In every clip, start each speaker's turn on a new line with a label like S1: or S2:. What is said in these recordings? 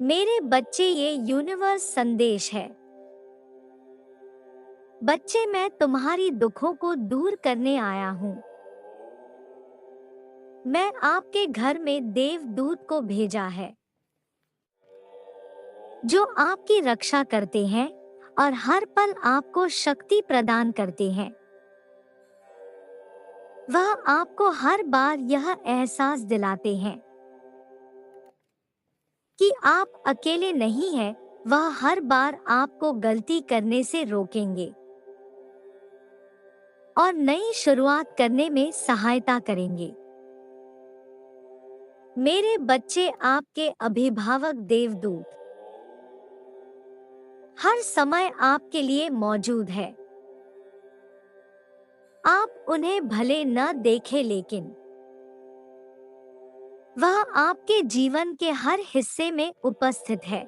S1: मेरे बच्चे, ये यूनिवर्स संदेश है। बच्चे, मैं तुम्हारी दुखों को दूर करने आया हूँ। मैं आपके घर में देवदूत को भेजा है, जो आपकी रक्षा करते हैं और हर पल आपको शक्ति प्रदान करते हैं। वह आपको हर बार यह एहसास दिलाते हैं कि आप अकेले नहीं हैं। वह हर बार आपको गलती करने से रोकेंगे और नई शुरुआत करने में सहायता करेंगे। मेरे बच्चे, आपके अभिभावक देवदूत हर समय आपके लिए मौजूद है। आप उन्हें भले न देखें, लेकिन वह आपके जीवन के हर हिस्से में उपस्थित है।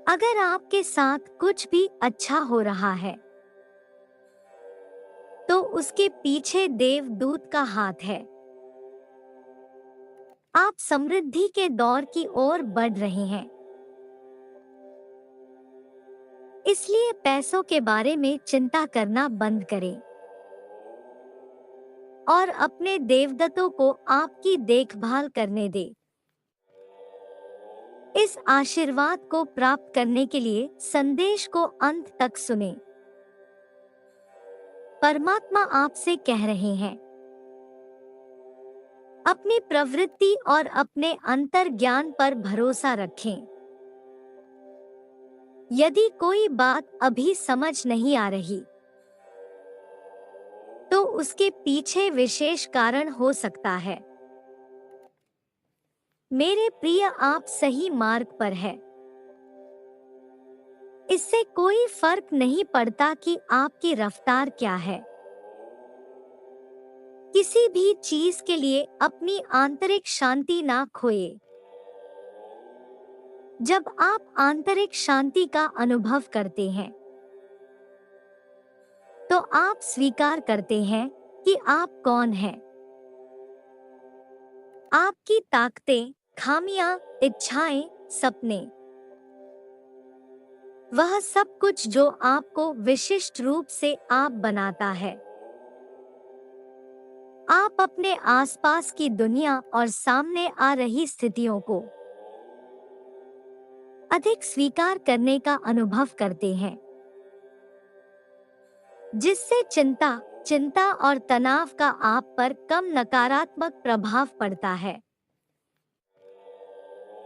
S1: अगर आपके साथ कुछ भी अच्छा हो रहा है, तो उसके पीछे देवदूत का हाथ है। आप समृद्धि के दौर की ओर बढ़ रहे हैं, इसलिए पैसों के बारे में चिंता करना बंद करें और अपने देवदूतों को आपकी देखभाल करने दें। इस आशीर्वाद को प्राप्त करने के लिए संदेश को अंत तक सुनें। परमात्मा आपसे कह रहे हैं, अपनी प्रवृत्ति और अपने अंतर्ज्ञान पर भरोसा रखें। यदि कोई बात अभी समझ नहीं आ रही, तो उसके पीछे विशेष कारण हो सकता है। मेरे प्रिय, आप सही मार्ग पर हैं। इससे कोई फर्क नहीं पड़ता कि आपकी रफ्तार क्या है। किसी भी चीज के लिए अपनी आंतरिक शांति ना खोए। जब आप आंतरिक शांति का अनुभव करते हैं, तो आप स्वीकार करते हैं कि आप कौन हैं। आपकी ताकतें, खामियां, इच्छाएं, सपने, वह सब कुछ जो आपको विशिष्ट रूप से आप बनाता है। आप अपने आसपास की दुनिया और सामने आ रही स्थितियों को अधिक स्वीकार करने का अनुभव करते हैं, जिससे चिंता और तनाव का आप पर कम नकारात्मक प्रभाव पड़ता है।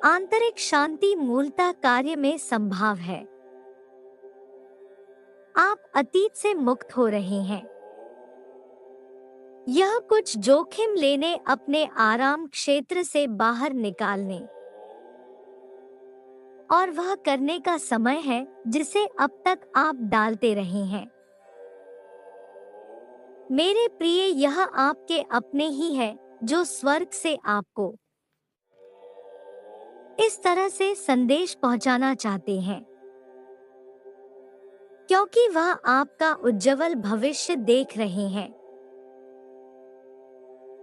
S1: आंतरिक शांति मूलतः कार्य में संभव है। आप अतीत से मुक्त हो रहे हैं। यह कुछ जोखिम लेने, अपने आराम क्षेत्र से बाहर निकालने और वह करने का समय है जिसे अब तक आप डालते रहे हैं। मेरे प्रिय, यह आपके अपने ही है जो स्वर्ग से आपको इस तरह से संदेश पहुंचाना चाहते हैं, क्योंकि वह आपका उज्जवल भविष्य देख रहे हैं।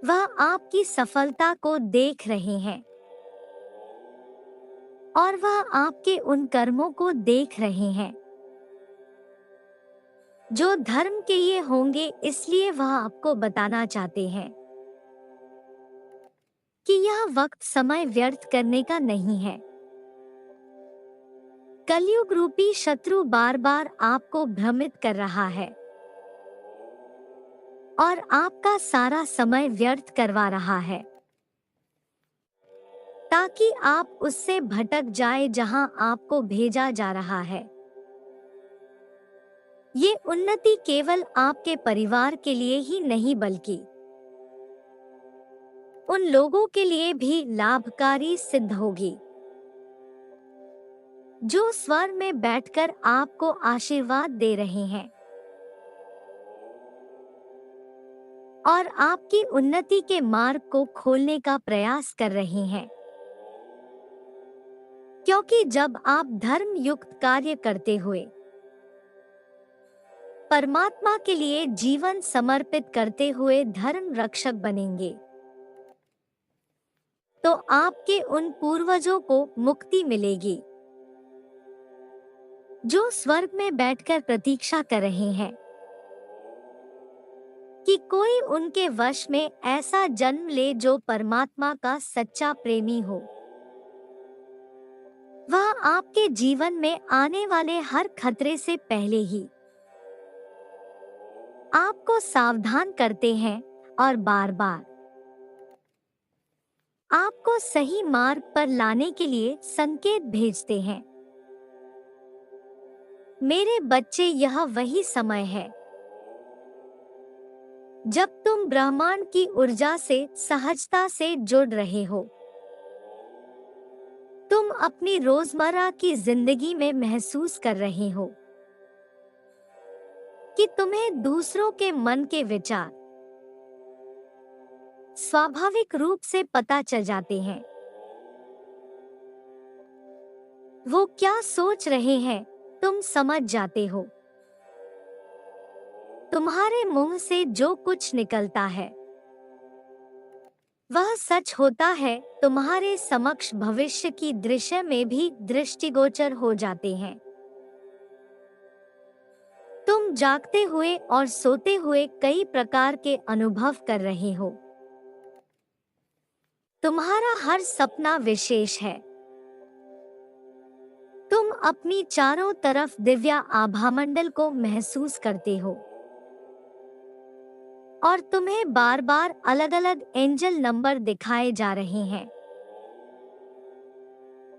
S1: वह आपकी सफलता को देख रहे हैं और वह आपके उन कर्मों को देख रहे हैं जो धर्म के लिए होंगे। इसलिए वह आपको बताना चाहते हैं कि यह वक्त समय व्यर्थ करने का नहीं है। कलयुग रूपी शत्रु बार बार आपको भ्रमित कर रहा है और आपका सारा समय व्यर्थ करवा रहा है, ताकि आप उससे भटक जाए जहां आपको भेजा जा रहा है। ये उन्नति केवल आपके परिवार के लिए ही नहीं, बल्कि उन लोगों के लिए भी लाभकारी सिद्ध होगी जो स्वर में बैठकर आपको आशीर्वाद दे रहे हैं और आपकी उन्नति के मार्ग को खोलने का प्रयास कर रहे हैं। क्योंकि जब आप धर्म युक्त कार्य करते हुए परमात्मा के लिए जीवन समर्पित करते हुए धर्म रक्षक बनेंगे, तो आपके उन पूर्वजों को मुक्ति मिलेगी जो स्वर्ग में बैठकर प्रतीक्षा कर रहे हैं कि कोई उनके वश में ऐसा जन्म ले जो परमात्मा का सच्चा प्रेमी हो। वह आपके जीवन में आने वाले हर खतरे से पहले ही आपको सावधान करते हैं और बार बार आपको सही मार्ग पर लाने के लिए संकेत भेजते हैं। मेरे बच्चे, यह वही समय है जब तुम ब्रह्मांड की ऊर्जा से सहजता से जुड़ रहे हो। तुम अपनी रोजमर्रा की जिंदगी में महसूस कर रहे हो कि तुम्हें दूसरों के मन के विचार स्वाभाविक रूप से पता चल जाते हैं। वो क्या सोच रहे हैं तुम समझ जाते हो। तुम्हारे मुंह से जो कुछ निकलता है वह सच होता है। तुम्हारे समक्ष भविष्य की दृश्य में भी दृष्टिगोचर हो जाते हैं। तुम जागते हुए और सोते हुए कई प्रकार के अनुभव कर रहे हो। तुम्हारा हर सपना विशेष है। तुम अपनी चारों तरफ दिव्य आभामंडल को महसूस करते हो और तुम्हें बार बार अलग अलग एंजल नंबर दिखाए जा रहे हैं,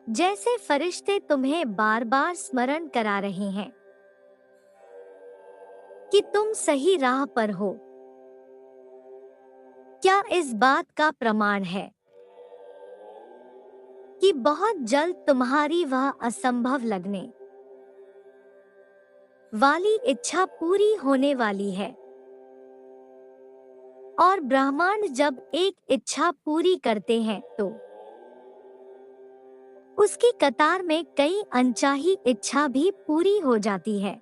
S1: जैसे फरिश्ते तुम्हें बार बार स्मरण करा रहे हैं कि तुम सही राह पर हो। क्या इस बात का प्रमाण है कि बहुत जल्द तुम्हारी वह असंभव लगने वाली इच्छा पूरी होने वाली है। और ब्रह्मांड जब एक इच्छा पूरी करते हैं तो उसकी कतार में कई अनचाही इच्छा भी पूरी हो जाती है,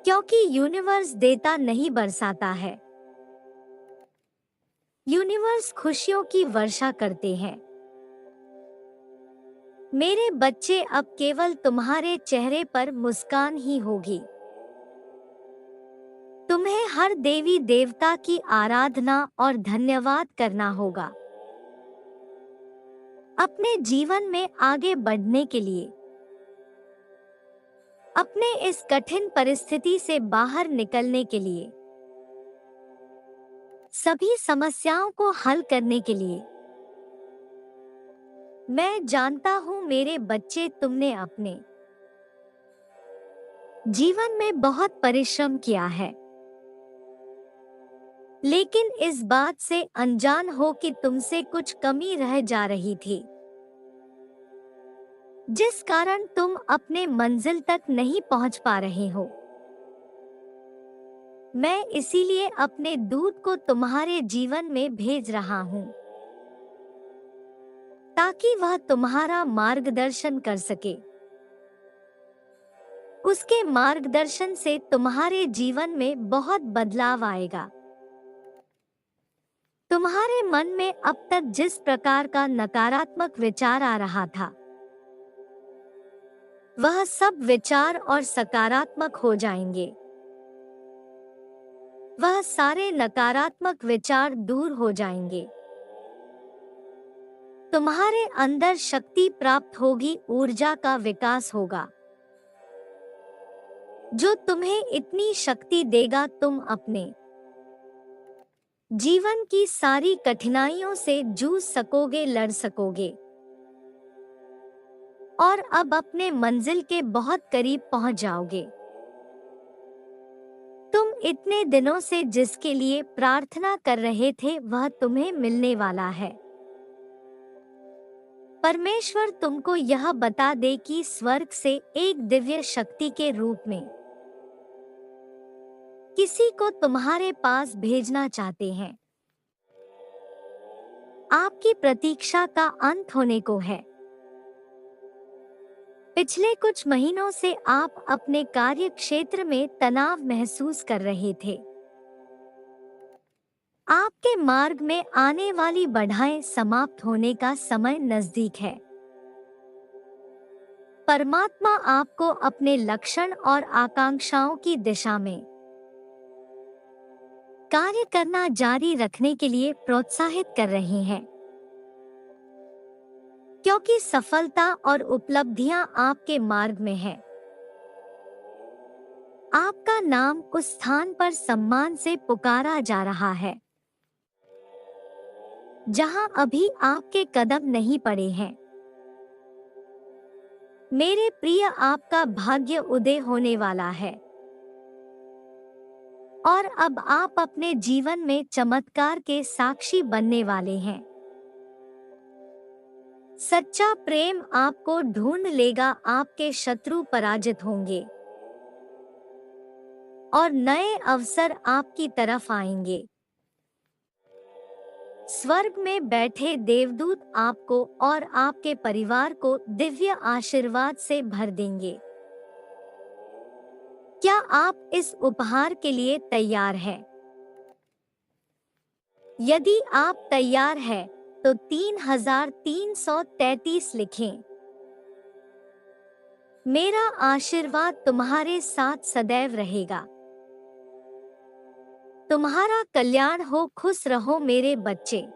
S1: क्योंकि यूनिवर्स देता नहीं बरसाता है। यूनिवर्स खुशियों की वर्षा करते हैं। मेरे बच्चे, अब केवल तुम्हारे चेहरे पर मुस्कान ही होगी। तुम्हें हर देवी देवता की आराधना और धन्यवाद करना होगा अपने जीवन में आगे बढ़ने के लिए, अपने इस कठिन परिस्थिति से बाहर निकलने के लिए, सभी समस्याओं को हल करने के लिए। मैं जानता हूं मेरे बच्चे, तुमने अपने जीवन में बहुत परिश्रम किया है, लेकिन इस बात से अनजान हो कि तुमसे कुछ कमी रह जा रही थी, जिस कारण तुम अपने मंजिल तक नहीं पहुंच पा रहे हो। मैं इसीलिए अपने दूत को तुम्हारे जीवन में भेज रहा हूं, ताकि वह तुम्हारा मार्गदर्शन कर सके। उसके मार्गदर्शन से तुम्हारे जीवन में बहुत बदलाव आएगा। तुम्हारे मन में अब तक जिस प्रकार का नकारात्मक विचार आ रहा था, वह सब विचार और सकारात्मक हो जाएंगे। वह सारे नकारात्मक विचार दूर हो जाएंगे। तुम्हारे अंदर शक्ति प्राप्त होगी, ऊर्जा का विकास होगा, जो तुम्हें इतनी शक्ति देगा तुम अपने जीवन की सारी कठिनाइयों से जूझ सकोगे, लड़ सकोगे और अब अपने मंजिल के बहुत करीब पहुंच जाओगे। तुम इतने दिनों से जिसके लिए प्रार्थना कर रहे थे वह तुम्हें मिलने वाला है। परमेश्वर तुमको यह बता दे कि स्वर्ग से एक दिव्य शक्ति के रूप में किसी को तुम्हारे पास भेजना चाहते हैं। आपकी प्रतीक्षा का अंत होने को है। पिछले कुछ महीनों से आप अपने कार्य क्षेत्र में तनाव महसूस कर रहे थे। आपके मार्ग में आने वाली बाधाएं समाप्त होने का समय नजदीक है। परमात्मा आपको अपने लक्ष्य और आकांक्षाओं की दिशा में कार्य करना जारी रखने के लिए प्रोत्साहित कर रहे हैं, क्योंकि सफलता और उपलब्धियां आपके मार्ग में है। आपका नाम उस स्थान पर सम्मान से पुकारा जा रहा है जहां अभी आपके कदम नहीं पड़े हैं। मेरे प्रिय, आपका भाग्य उदय होने वाला है और अब आप अपने जीवन में चमत्कार के साक्षी बनने वाले हैं। सच्चा प्रेम आपको ढूंढ लेगा, आपके शत्रु पराजित होंगे और नए अवसर आपकी तरफ आएंगे। स्वर्ग में बैठे देवदूत आपको और आपके परिवार को दिव्य आशीर्वाद से भर देंगे। क्या आप इस उपहार के लिए तैयार हैं? यदि आप तैयार हैं, तो 3333 लिखें। मेरा आशीर्वाद तुम्हारे साथ सदैव रहेगा। तुम्हारा कल्याण हो, खुश रहो मेरे बच्चे।